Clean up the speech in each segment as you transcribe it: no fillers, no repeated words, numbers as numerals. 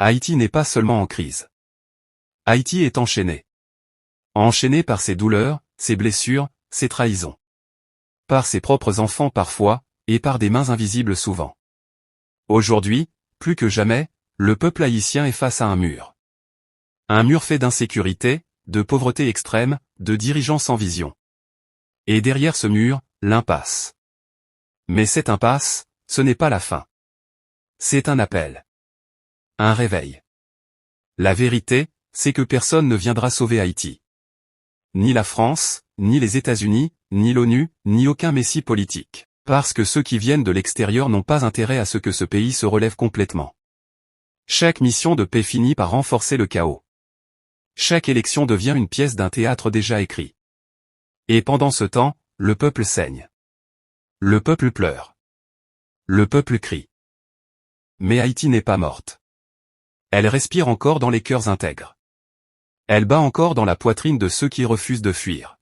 Haïti n'est pas seulement en crise. Haïti est enchaîné. Enchaîné par ses douleurs, ses blessures, ses trahisons. Par ses propres enfants parfois, et par des mains invisibles souvent. Aujourd'hui, plus que jamais, le peuple haïtien est face à un mur. Un mur fait d'insécurité, de pauvreté extrême, de dirigeants sans vision. Et derrière ce mur, l'impasse. Mais cette impasse, ce n'est pas la fin. C'est un appel. Un réveil. La vérité, c'est que personne ne viendra sauver Haïti. Ni la France, ni les États-Unis, ni l'ONU, ni aucun messie politique. Parce que ceux qui viennent de l'extérieur n'ont pas intérêt à ce que ce pays se relève complètement. Chaque mission de paix finit par renforcer le chaos. Chaque élection devient une pièce d'un théâtre déjà écrit. Et pendant ce temps, le peuple saigne. Le peuple pleure. Le peuple crie. Mais Haïti n'est pas morte. Elle respire encore dans les cœurs intègres. Elle bat encore dans la poitrine de ceux qui refusent de fuir.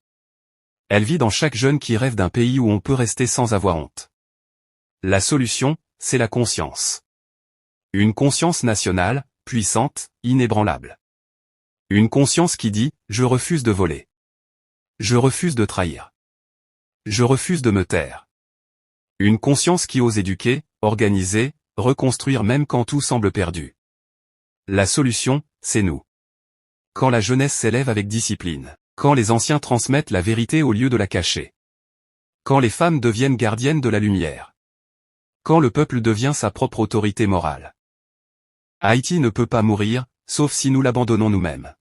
Elle vit dans chaque jeune qui rêve d'un pays où on peut rester sans avoir honte. La solution, c'est la conscience. Une conscience nationale, puissante, inébranlable. Une conscience qui dit « Je refuse de voler. Je refuse de trahir. Je refuse de me taire. » Une conscience qui ose éduquer, organiser, reconstruire même quand tout semble perdu. La solution, c'est nous. Quand la jeunesse s'élève avec discipline. Quand les anciens transmettent la vérité au lieu de la cacher. Quand les femmes deviennent gardiennes de la lumière. Quand le peuple devient sa propre autorité morale. Haïti ne peut pas mourir, sauf si nous l'abandonnons nous-mêmes.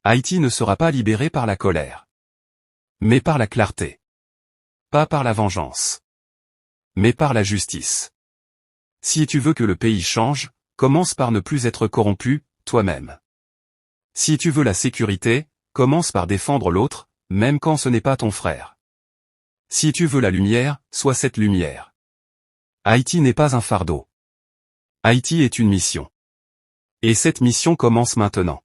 Haïti ne sera pas libéré par la colère. Mais par la clarté. Pas par la vengeance. Mais par la justice. Si tu veux que le pays change, commence par ne plus être corrompu, toi-même. Si tu veux la sécurité, commence par défendre l'autre, même quand ce n'est pas ton frère. Si tu veux la lumière, sois cette lumière. Haïti n'est pas un fardeau. Haïti est une mission. Et cette mission commence maintenant.